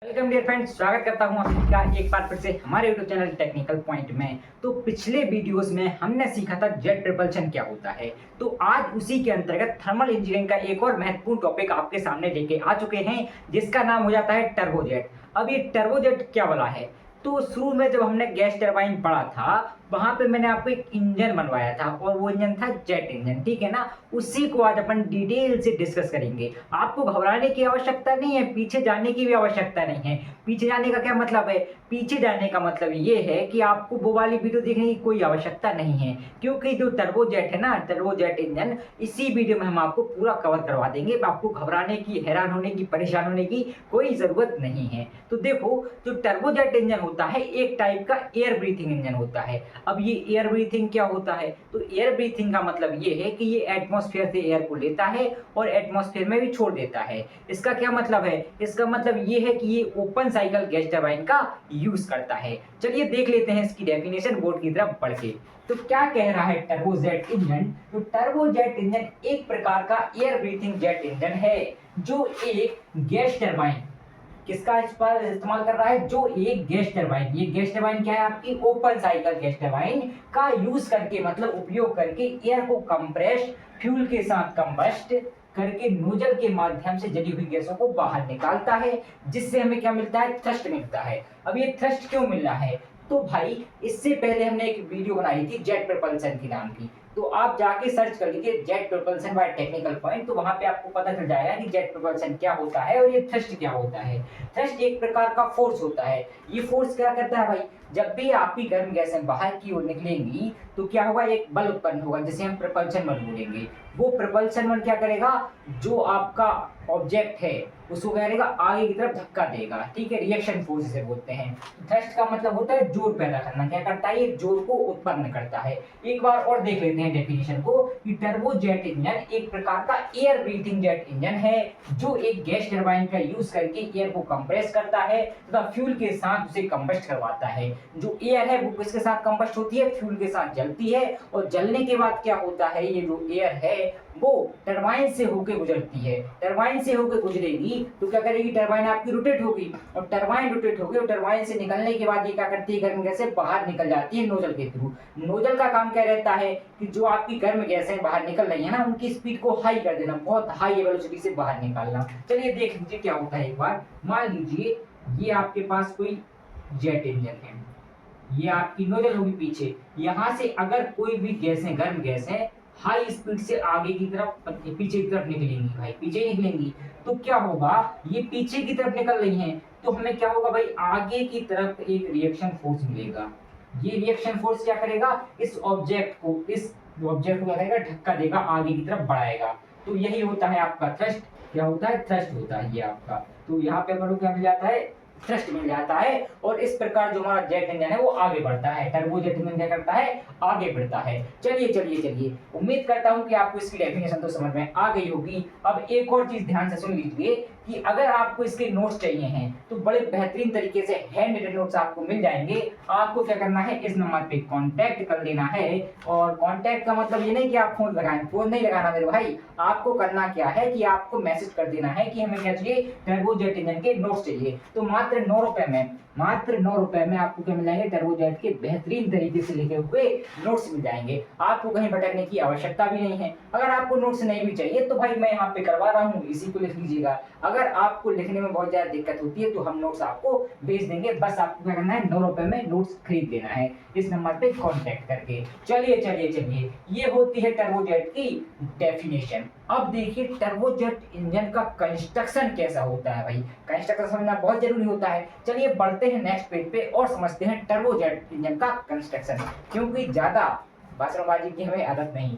Welcome dear friends, स्वागत करता हूं आपका एक बार फिर से हमारे यूट्यूब चैनल टेक्निकल पॉइंट में। तो पिछले वीडियोस में हमने सीखा था जेट प्रपल्शन क्या होता है। तो आज उसी के अंतर्गत थर्मल इंजीनियरिंग का एक और महत्वपूर्ण टॉपिक आपके सामने लेके आ चुके हैं, जिसका नाम हो जाता है टर्बोजेट। अब ये टर्बोजेट क्या वाला है? तो शुरू में जब हमने गैस टरबाइन पढ़ा था, वहां पे मैंने आपको एक इंजन बनवाया था और वो इंजन था जेट इंजन, ठीक है ना। उसी को आज अपन डिटेल से डिस्कस करेंगे। आपको घबराने की आवश्यकता नहीं है, पीछे जाने की भी आवश्यकता नहीं है। पीछे जाने का क्या मतलब है? पीछे जाने का मतलब ये है कि आपको वो वाली वीडियो देखने की कोई आवश्यकता नहीं है, क्योंकि जो टर्बोजेट है ना, टर्बोजेट इंजन, इसी वीडियो में हम आपको पूरा कवर करवा देंगे। आपको घबराने की, हैरान होने की, परेशान होने की कोई जरूरत नहीं है। तो देखो, जो टर्बोजेट इंजन होता है एक टाइप का एयर ब्रीथिंग इंजन होता है। अब ये एयर ब्रीथिंग क्या होता है? तो एयर ब्रीथिंग का मतलब ये है कि ये एटमॉस्फेयर से एयर को लेता है और एटमॉस्फेयर में भी छोड़ देता है। इसका क्या मतलब है? इसका मतलब ये है कि ये ओपन साइकिल गैस टरबाइन का यूज करता है। चलिए देख लेते हैं इसकी डेफिनेशन बोर्ड की तरफ बढ़ के। तो क्या कह रहा है टर्बोजेट इंजन? तो टर्बोजेट इंजन एक प्रकार का एयर ब्रीथिंग जेट इंजन है, जो एक गैस टरबाइन किसका इस पर इस्तेमाल कर रहा है? जो एक गैस टरबाइन, ये गैस टरबाइन क्या है आपकी? ओपन साइकिल गैस टरबाइन का यूज करके, मतलब उपयोग करके एयर को कंप्रेस फ्यूल के साथ कंबस्ट करके नोजल के माध्यम से जली हुई गैसों को बाहर निकालता है, जिससे हमें क्या मिलता है? थ्रस्ट मिलता है। अब ये थ्रस्ट क्यों मिल रहा है? तो भाई, इससे पहले हमने एक वीडियो बनाई थी जेट प्रपल्सन की नाम की, तो आप जाके सर्च कर लीजिए jet propulsion by technical point. तो वहां पे आपको पता चल जाएगा कि जेट प्रपल्सन क्या होता है और ये थ्रस्ट क्या होता है। थ्रस्ट एक प्रकार का फोर्स होता है। ये फोर्स क्या करता है भाई? जब भी आपकी गर्म गैसें बाहर की ओर निकलेंगी तो क्या होगा? एक बल उत्पन्न होगा, जिसे हम प्रपल्सन बल बोलेंगे। वो प्रपल्सन बल क्या करेगा? जो आपका ऑब्जेक्ट है उसको क्या करेगा? आगे की तरफ धक्का देगा, ठीक है। रिएक्शन फोर्स से बोलते हैं। थ्रस्ट का मतलब होता है जोर पैदा करना। क्या करता है? ये जोर को उत्पन्न करता है। एक बार और देख लेते हैं डेफिनेशन को कि टर्बोजेट इंजन एक प्रकार का एयर ब्रीथिंग जेट इंजन है, जो एक गैस टरबाइन का यूज करके एयर को कंप्रेस करता है तथा फ्यूल के साथ उसे कंबस्ट करवाता है। जो एयर है वो किसके साथ कंबस्ट होती है? फ्यूल के साथ जलती है, और जलने के बाद क्या होता है? ये जो एयर है वो टरबाइन से होकर गुजरती है। टरबाइन से होकर गुजरेगी तो क्या करेगी? टरबाइन आपकी रोटेट होगी, और टरबाइन रोटेट होगी और टरबाइन से निकलने के बाद ये क्या करती है? गर्म गैसें बाहर निकल जाती है नोजल के थ्रू। नोजल का काम क्या रहता है कि जो आपकी गर्म गैसें बाहर निकल रही है ना, उनकी स्पीड को हाई कर देना, बहुत हाई वेलोसिटी से बाहर निकालना। चलिए देख लीजिए क्या होता है। एक बार मान लीजिए ये आपके पास कोई जेट इंजन है, ये आपकी नोजल होगी पीछे। यहां से अगर कोई भी गैसें, गर्म गैसें हाई स्पीड से आगे की तरफ, पीछे की तरफ निकलेंगी भाई, पीछे निकलेंगी, तो क्या होगा? ये पीछे की तरफ निकल रही हैं तो हमें क्या होगा भाई? आगे की तरफ एक रिएक्शन फोर्स मिलेगा। ये रिएक्शन फोर्स क्या करेगा? इस ऑब्जेक्ट को क्या करेगा? धक्का देगा, आगे की तरफ बढ़ाएगा। तो यही होता है आपका थ्रस्ट। क्या होता है? थ्रस्ट होता है ये आपका। तो यहाँ पे अपन को क्या मिल जाता है? थ्रस्ट मिल जाता है, और इस प्रकार जो हमारा जेट इंजन है वो आगे बढ़ता है। टर्बोजेट इंजन क्या करता है? आगे बढ़ता है। चलिए चलिए चलिए, उम्मीद करता हूं कि आपको इसकी डेफिनेशन तो समझ में आ गई होगी। अब एक और चीज ध्यान से सुन लीजिए कि अगर आपको इसके नोट्स चाहिए हैं तो बड़े बेहतरीन तरीके से हैंड रिटन नोट्स आपको मिल जाएंगे। आपको क्या करना है? इस नंबर पे कांटेक्ट कर लेना है। और कांटेक्ट का मतलब ये नहीं कि आप फोन लगाएं, फोन नहीं लगाना मेरे भाई। आपको करना क्या है कि आपको मैसेज कर देना है कि हमें क्या चाहिए? टर्बोजेट इंजन के नोट्स चाहिए। तो मात्र 9 रुपए में, मात्र 9 रुपए में आपको क्या मिल जाएंगे? टर्बोजेट के बेहतरीन तरीके से लिखे हुए नोट्स मिल जाएंगे। आपको कहीं भटकने की आवश्यकता भी नहीं है। अगर आपको नोट्स नहीं भी चाहिए तो भाई मैं यहाँ पे करवा रहा हूँ, इसी को लिख लीजिएगा। अगर आपको लिखने में बहुत ज्यादा दिक्कत होती है तो हम नोट्स आपको भेज देंगे। बस आपको क्या करना है? 9 रुपए में नोट्स खरीद लेना है इस नंबर पे कांटेक्ट करके। चलिए चलिए चलिए, ये होती है टर्बोजेट की डेफिनेशन। अब देखिए टर्बोजेट इंजन का कंस्ट्रक्शन कैसा होता है भाई। कंस्ट्रक्शन समझना बहुत जरूरी होता है। चलिए बढ़ते हैं नेक्स्ट पेज पे और समझते हैं टर्बोजेट इंजन का कंस्ट्रक्शन, क्योंकि ज्यादा भाषणबाजी की हमें आदत नहीं।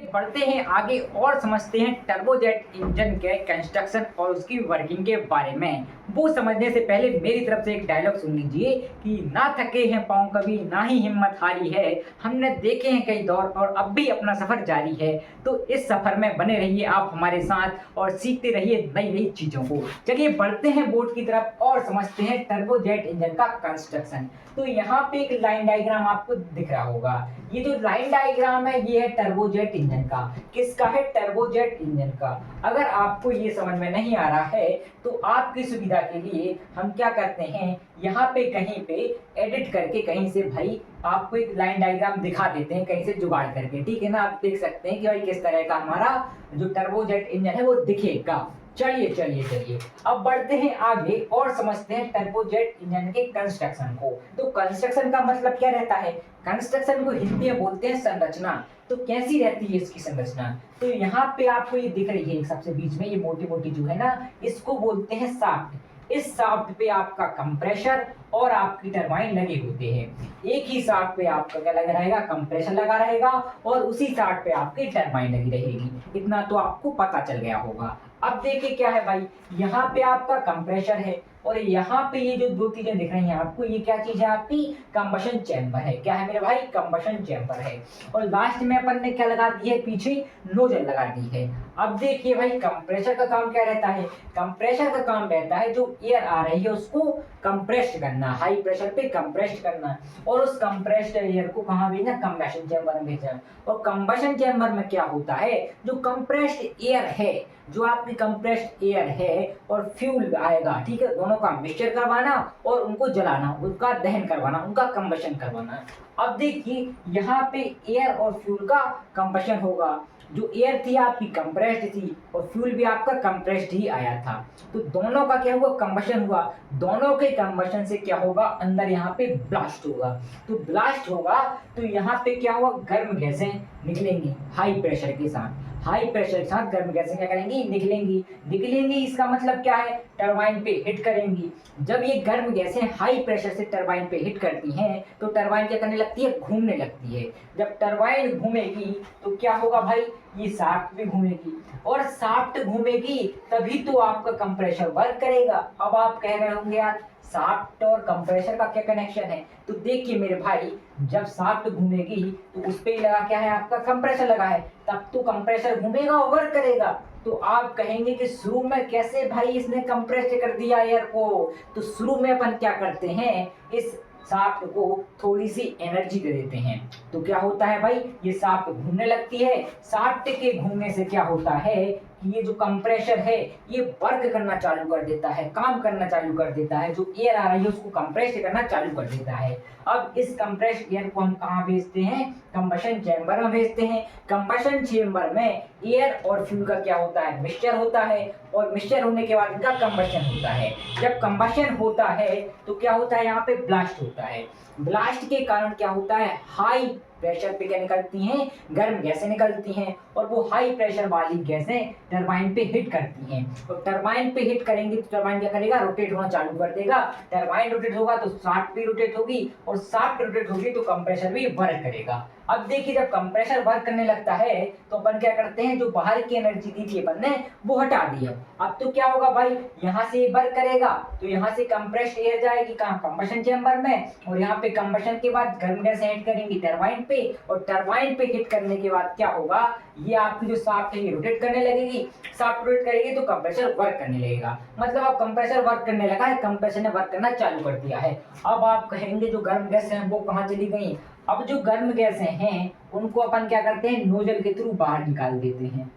बढ़ते हैं आगे और समझते हैं टर्बोजेट इंजन के कंस्ट्रक्शन और उसकी वर्किंग के बारे में। वो समझने से पहले मेरी तरफ से एक डायलॉग सुन लीजिए कि ना थके हैं पांव कभी, ना ही हिम्मत हारी है, हमने देखे हैं कई दौर और अब भी अपना सफर जारी है। तो इस सफर में बने रहिए आप हमारे साथ और सीखते रहिए नई नई चीजों को। चलिए बढ़ते हैं बोर्ड की तरफ और समझते हैं टर्बोजेट इंजन का कंस्ट्रक्शन। तो यहाँ पे एक लाइन डायग्राम आपको दिख रहा होगा। ये जो लाइन डायग्राम है ये है टर्बोजेट इंजन का। किसका है? टर्बोजेट इंजन का। अगर आपको ये समझ में नहीं आ रहा है तो आपकी सुविधा के लिए हम क्या करते हैं, यहाँ पे कहीं पे एडिट करके कहीं से भाई आपको एक लाइन डायग्राम दिखा देते हैं कहीं से जुगाड़ करके, ठीक है ना। आप देख सकते हैं कि भाई किस तरह का हमारा जो टर्बोजेट इंजन है वो दिखेगा। चलिए चलिए चलिए अब बढ़ते हैं आगे और समझते हैं टर्बोजेट इंजन के कंस्ट्रक्शन को। तो कंस्ट्रक्शन का मतलब क्या रहता है? कंस्ट्रक्शन को हिंदी में बोलते हैं संरचना। तो कैसी रहती है इसकी संरचना? तो यहाँ पे आपको ये दिख रही है सबसे बीच में, ये मोटी मोटी जो है ना, इसको बोलते हैं शाफ्ट। इस शाफ्ट पे आपका कंप्रेशर और आपकी टरबाइन लगे होते हैं। एक ही शाफ्ट पे आपका क्या लगा रहेगा? कंप्रेशर लगा रहेगा और उसी शाफ्ट पे आपकी टरबाइन लगी रहेगी। इतना तो आपको पता चल गया होगा। अब देखिए क्या है भाई, यहाँ पे आपका कंप्रेशर है और यहाँ पे ये जो दो चीजें दिख रही हैं आपको, ये क्या चीज है? आपकी कंबशन चैम्बर है। क्या है मेरे भाई? कंबशन चैम्बर है। और लास्ट में अपन ने क्या लगा दी है? पीछे नोजल लगा दी है। अब देखिए भाई, कंप्रेशर का काम क्या रहता है? कंप्रेशर का काम रहता है जो एयर आ रही है उसको कंप्रेस्ड करना, हाई प्रेशर पे कंप्रेस्ड करना, और उस कंप्रेस्ड एयर को कहाँ भेजना? कंबशन चैम्बर में भेजना। और कंबशन चैम्बर में क्या होता है? जो कंप्रेस्ड एयर है, जो आपकी कंप्रेस्ड एयर है और फ्यूल आएगा, ठीक है, दोनों का मिक्सचर करवाना और उनको जलाना, उनका दहन करवाना, उनका कंबशन करवाना। अब देखिए यहाँ पे एयर और फ्यूल का कंबशन होगा। जो एयर थी आपकी कंप्रेस्ड थी और फ्यूल भी आपका कंप्रेस्ड ही आया था। तो दोनों का क्या हुआ? कंबशन हुआ। दोनों के कंबशन से क्या होगा? अंदर यहाँ पे ब्लास्ट होगा। तो ब्लास्ट होगा तो यहाँ पे क्या हुआ? गर्म गैसें निकलेंगी हाई प्रेशर के साथ। हाई प्रेशर के साथ गर्म गैसें क्या करेंगी? निकलेंगी। निकलेंगी इसका मतलब क्या है? टरबाइन पे हिट करेंगी। जब ये गर्म गैसें हाई प्रेशर से टरबाइन पे हिट करती हैं तो टरबाइन क्या करने लगती है? घूमने लगती है। जब टरबाइन घूमेगी तो क्या होगा भाई? ये शाफ्ट भी घूमेगी और शाफ्ट घूमेगी तभी तो आपका कंप्रेशर वर्क करेगा। अब आप कह रहे होंगे यार शाफ्ट और कंप्रेशर का क्या कनेक्शन है? तो देखिए मेरे भाई, जब शाफ्ट घूमेगी तो उस पे लगा क्या है? आपका कंप्रेसर लगा है, तब तो कंप्रेसर घूमेगा और वर्क करेगा। तो आप कहेंगे कि शुरू में कैसे भाई इसने कंप्रेस कर दिया एयर को? तो शुरू में अपन क्या करते हैं? इस शाफ्ट को थोड़ी सी एनर्जी दे देते हैं। तो क्या होता है भाई? ये शाफ्ट घूमने लगती है। शाफ्ट के घूमने से क्या होता है कि ये जो कंप्रेशर है ये वर्क करना चालू कर देता है, काम करना चालू कर देता है। जो एयर आ रही है उसको कंप्रेस करना चालू कर देता है। अब इस कंप्रेस्ड एयर को हम कहाँ भेजते हैं? कंबशन चैम्बर में भेजते हैं। कंबशन चैम्बर में एयर और फ्यूल का क्या होता है? मिक्सचर होता है और मिक्सचर होने के बाद इनका कंबशन होता है। जब कंबशन होता है तो क्या होता है? यहाँ पे ब्लास्ट होता है। ब्लास्ट के कारण क्या होता है? हाई प्रेशर पे क्या निकलती हैं? गर्म गैसें निकलती हैं और वो हाई प्रेशर वाली गैसें टरबाइन पे हिट करती हैं। तो टरबाइन पे हिट करेंगी तो टरबाइन क्या करेगा? रोटेट होना चालू कर देगा। टरबाइन रोटेट होगा तो शाफ्ट भी रोटेट होगी और शाफ्ट रोटेट होगी तो कंप्रेसर भी वर्क करेगा। अब देखिए जब कंप्रेसर वर्क करने लगता है तो अपन क्या करते हैं? जो बाहर की एनर्जी दी थी अपन ने वो हटा दी है। अब तो क्या होगा भाई? यहाँ से वर्क करेगा तो यहाँ से कंप्रेस्ड एयर जाएगी कहाँ? कंबशन चैम्बर में, और यहाँ पे कंबशन के बाद गर्म गैस हिट करेंगी टरबाइन पे, और टरबाइन पे हिट करने के बाद क्या होगा? ये आपकी जो शाफ्ट है ये रोटेट करने लगेगी। शाफ्ट रोटेट करेगी तो कंप्रेसर वर्क करने लगेगा। मतलब अब कंप्रेसर वर्क करने लगा है, कंप्रेसर ने वर्क करना चालू कर दिया है। अब आप कहेंगे जो गर्म गैस है वो कहाँ चली गई? अब जो गर्म गैसें हैं उनको अपन क्या करते हैं? नोजल के थ्रू बाहर निकाल देते हैं।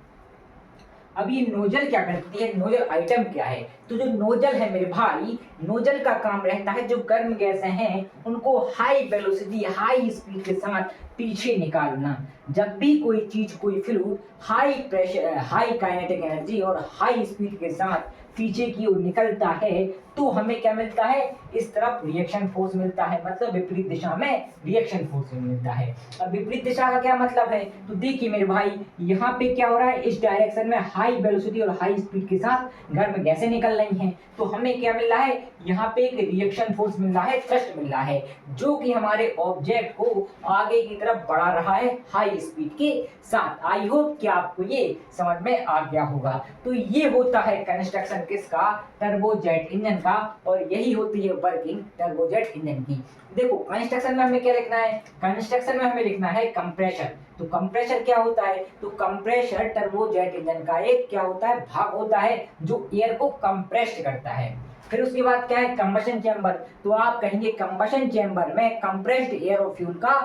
अब ये नोजल क्या करती है? नोजल आइटम क्या है? तो जो नोजल है मेरे भाई, नोजल का काम रहता है जो गर्म गैसें हैं उनको हाई वेलोसिटी, हाई स्पीड के साथ पीछे निकालना। जब भी कोई चीज, कोई fluid high pressure, high kinetic energy और हाई स्पीड के साथ पीछे की ओर निकलता है तो हमें क्या मिलता है? इस तरफ रिएक्शन फोर्स मिलता है, मतलब विपरीत दिशा में रिएक्शन फोर्स मिलता है। अब विपरीत दिशा का क्या मतलब है? तो देखिए मेरे भाई, यहाँ पे क्या हो रहा है? इस डायरेक्शन में हाई वेलोसिटी और हाई स्पीड के साथ गर्म गैसें निकल रही हैं, तो हमें क्या मिल रहा है? यहाँ पे एक रिएक्शन फोर्स मिल रहा है, थ्रस्ट मिल रहा है, जो कि हमारे ऑब्जेक्ट को आगे की तरफ बढ़ा रहा है हाई स्पीड के साथ। आई होप कि आपको ये समझ में आ गया होगा। तो ये होता है कंस्ट्रक्शन किसका? टर्बोजेट इंजन का, और यही होती है वर्किंग टर्बोजेट इंजन की। देखो कंस्ट्रक्शन में हमें क्या लिखना है? कंस्ट्रक्शन में हमें लिखना है कंप्रेशर। तो कंप्रेशर क्या होता है? तो कंप्रेशर टर्बोजेट इंजन का एक क्या होता है? भाग होता है जो एयर को कंप्रेस्ड करता है। फिर उसके बाद क्या है? Combustion chamber. तो आप कहेंगे कंबशन चैम्बर में कंप्रेस्ड एयर और फ्यूल का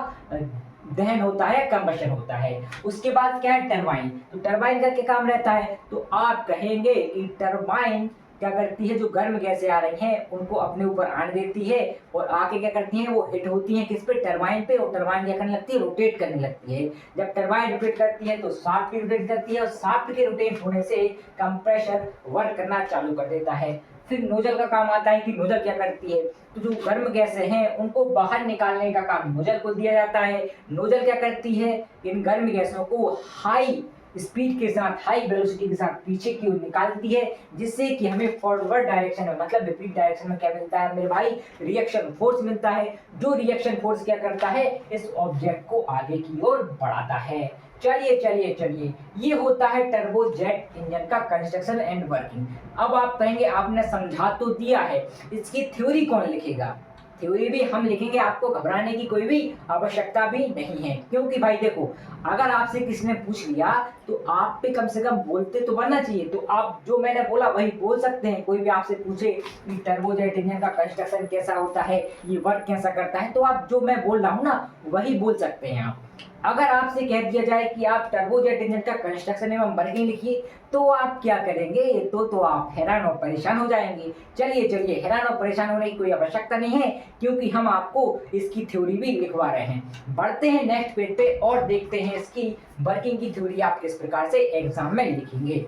दहन होता है, कंबशन होता है। उसके बाद क्या है, टरबाइन। तो टरबाइन का क्या काम रहता है, तो आप कहेंगे कि टरबाइन क्या करती है, जो गर्म गैसें आ रही हैं उनको अपने ऊपर आने देती है और आके क्या करती हैं, वो हिट होती हैं किस पे, टरबाइन पे, और टरबाइन क्या करने लगती है, रोटेट करने लगती है। जब टरबाइन रोटेट करती है तो शाफ्ट भी रोटेट करती है और शाफ्ट के रोटेट होने से कंप्रेशर वर्क करना चालू कर देता है। फिर नोजल का काम आता है कि नोजल क्या करती है, तो जो गर्म गैसें हैं उनको बाहर निकालने का काम नोजल को दिया जाता है। नोजल क्या करती है, इन गर्म गैसों को हाई स्पीड के साथ, हाई वेलोसिटी के साथ पीछे की ओर निकालती है, जिससे कि हमें फॉरवर्ड डायरेक्शन में, मतलब विपरीत डायरेक्शन में क्या मिलता है मेरे भाई, रिएक्शन फोर्स मिलता है। जो रिएक्शन फोर्स क्या करता है, इस ऑब्जेक्ट को आगे की ओर बढ़ाता है। चलिए चलिए चलिए, ये होता है टर्बोजेट इंजन का कंस्ट्रक्शन एंड वर्किंग। अब आप कहेंगे आपने समझा तो दिया है, इसकी थ्योरी कौन लिखेगा, थ्योरी भी हम लिखेंगे, आपको घबराने की कोई भी आवश्यकता भी नहीं है। क्योंकि भाई देखो, अगर आपसे किसी ने पूछ लिया तो आप पे कम से कम बोलते तो बनना चाहिए। तो आप जो मैंने बोला वही बोल सकते हैं। कोई भी आपसे पूछे कि टर्बोजेट इंजन का कंस्ट्रक्शन कैसा होता है, ये वर्क कैसा करता है, तो आप जो मैं बोल रहा हूँ ना वही बोल सकते हैं आप। अगर आपसे कह दिया जाए कि आप टर्बोजेट इंजन का कंस्ट्रक्शन एवं वर्किंग लिखिए, तो आप क्या करेंगे, तो आप हैरान और परेशान हो जाएंगे। चलिए चलिए, हैरान और परेशान होने की कोई आवश्यकता नहीं है, क्योंकि हम आपको इसकी थ्योरी भी लिखवा रहे हैं। बढ़ते हैं नेक्स्ट पेज पे और देखते हैं इसकी वर्किंग की थ्योरी आप किस प्रकार से एग्जाम में लिखेंगे।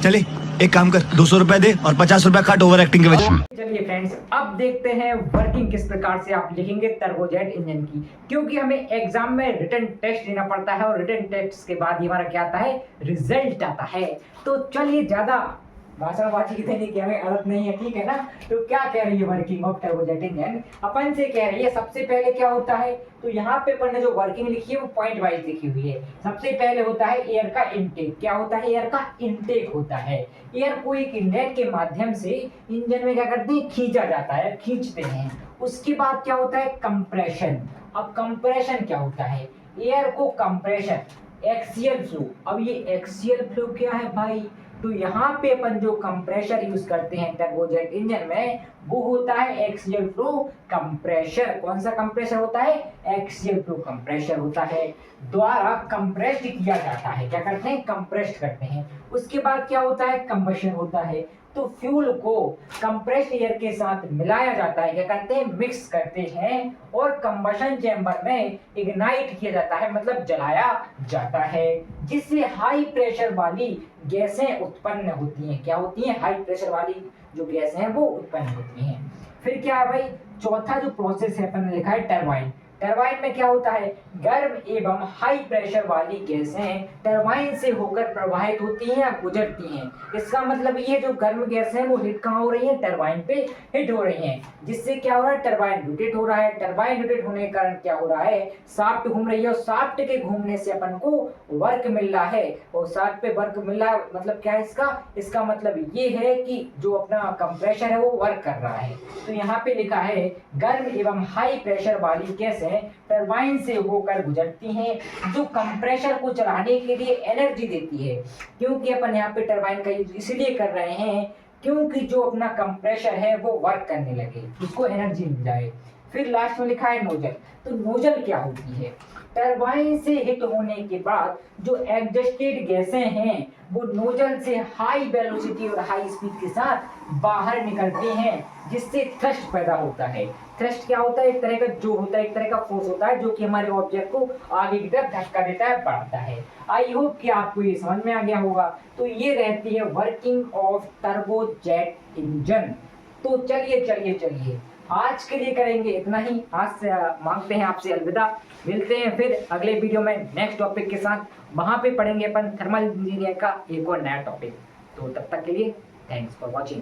चले एक काम कर, 200 रुपए दे और 50 रुपए काट ओवर एक्टिंग के वजह। चलिए फ्रेंड्स, अब देखते हैं वर्किंग किस प्रकार से आप लिखेंगे टर्बोजेट इंजन की, क्योंकि हमें एग्जाम में रिटन टेस्ट देना पड़ता है और रिटन टेस्ट के बाद ही हमारा क्या आता है, रिजल्ट आता है। तो चलिए, ज्यादा भाषणबाजी की देने की हमें आदत नहीं है, ठीक है ना। तो क्या कह रही है वर्किंग ऑफ टर्बोजेट इंजन, अपन से कह रही है सबसे पहले क्या होता है, तो यहाँ पे अपन ने जो वर्किंग लिखी है वो पॉइंट वाइज लिखी हुई है। सबसे पहले होता है एयर का इनटेक। क्या होता है, एयर का इनटेक होता है। एयर को एक इनलेट के माध्यम से इंजन में क्या करते हैं, खींचा जाता है, खींचते हैं। उसके बाद क्या होता है, कंप्रेशन। अब कंप्रेशन क्या होता है, एयर को कंप्रेशन, एक्सियल फ्लो। अब ये एक्सियल फ्लो क्या है भाई, तो यहाँ पे अपन जो कंप्रेशर यूज करते हैं टर्बोजेट इंजन में, वो होता है एक्सियल फ्लो कंप्रेशर। कौन सा कंप्रेशर होता है, एक्सियल फ्लो कंप्रेशर होता है, द्वारा कंप्रेस्ड किया जाता है। क्या करते हैं, कंप्रेस्ड करते हैं। उसके बाद क्या होता है, कंबशन होता है। तो फ्यूल को कंप्रेस्ड एयर के साथ मिलाया जाता है, क्या करते हैं, मिक्स करते हैं, और कंबशन चेंबर में इग्नाइट किया जाता है, मतलब जलाया जाता है, जिससे हाई प्रेशर वाली गैसें उत्पन्न होती हैं। क्या होती हैं, हाई प्रेशर वाली जो गैसें हैं वो उत्पन्न होती हैं। फिर क्या है भाई, चौथा जो प्रोसेस है अपन ने लिखा है टरबाइन। टरबाइन में क्या होता है, गर्म एवं हाई प्रेशर वाली गैसें टरबाइन से होकर प्रवाहित होती हैं या गुजरती हैं। इसका मतलब ये, जो गर्म गैसें हैं वो हिट कहाँ हो रही हैं, टरबाइन पे हिट हो रही हैं, जिससे क्या हो रहा है, टरबाइन रोटेट हो रहा है। टरबाइन रोटेट होने के कारण क्या हो रहा है, शाफ्ट घूम रही है, और शाफ्ट के घूमने से अपन को वर्क मिल रहा है। और शाफ्ट पे वर्क मिल रहा है मतलब क्या है इसका मतलब ये है कि जो अपना कंप्रेशर है वो वर्क कर रहा है। तो यहाँ पे लिखा है, गर्म एवं हाई प्रेशर वाली गैसें टरबाइन से होकर गुजरती हैं, जो कंप्रेशर को चलाने के लिए एनर्जी देती है। क्योंकि अपन यहाँ पे टरबाइन का यूज इसलिए कर रहे हैं क्योंकि जो अपना कंप्रेशर है वो वर्क करने लगे, उसको एनर्जी मिल जाए। फिर लास्ट में लिखा है नोजल। तो नोजल क्या होती है, टरबाइन से हिट होने के बाद जो एडजस्टेड गैसें हैं वो नोजल से हाई वेलोसिटी और हाई स्पीड के साथ बाहर निकलती हैं, जिससे थ्रस्ट पैदा होता है। थ्रस्ट क्या होता है, एक तरह का जो होता है, एक तरह का फोर्स होता है जो कि हमारे ऑब्जेक्ट को आगे की तरफ धक्का देता है, बढ़ाता है। आई होप कि आपको ये समझ में आ गया होगा। तो ये रहती है वर्किंग ऑफ टर्बोजेट इंजन। तो चलिए चलिए चलिए, आज के लिए करेंगे इतना ही। आज से मांगते हैं आपसे अलविदा। मिलते हैं फिर अगले वीडियो में नेक्स्ट टॉपिक के साथ। वहां पे पढ़ेंगे अपन थर्मल इंजीनियर का एक और नया टॉपिक। तो तब तक के लिए थैंक्स फॉर वॉचिंग।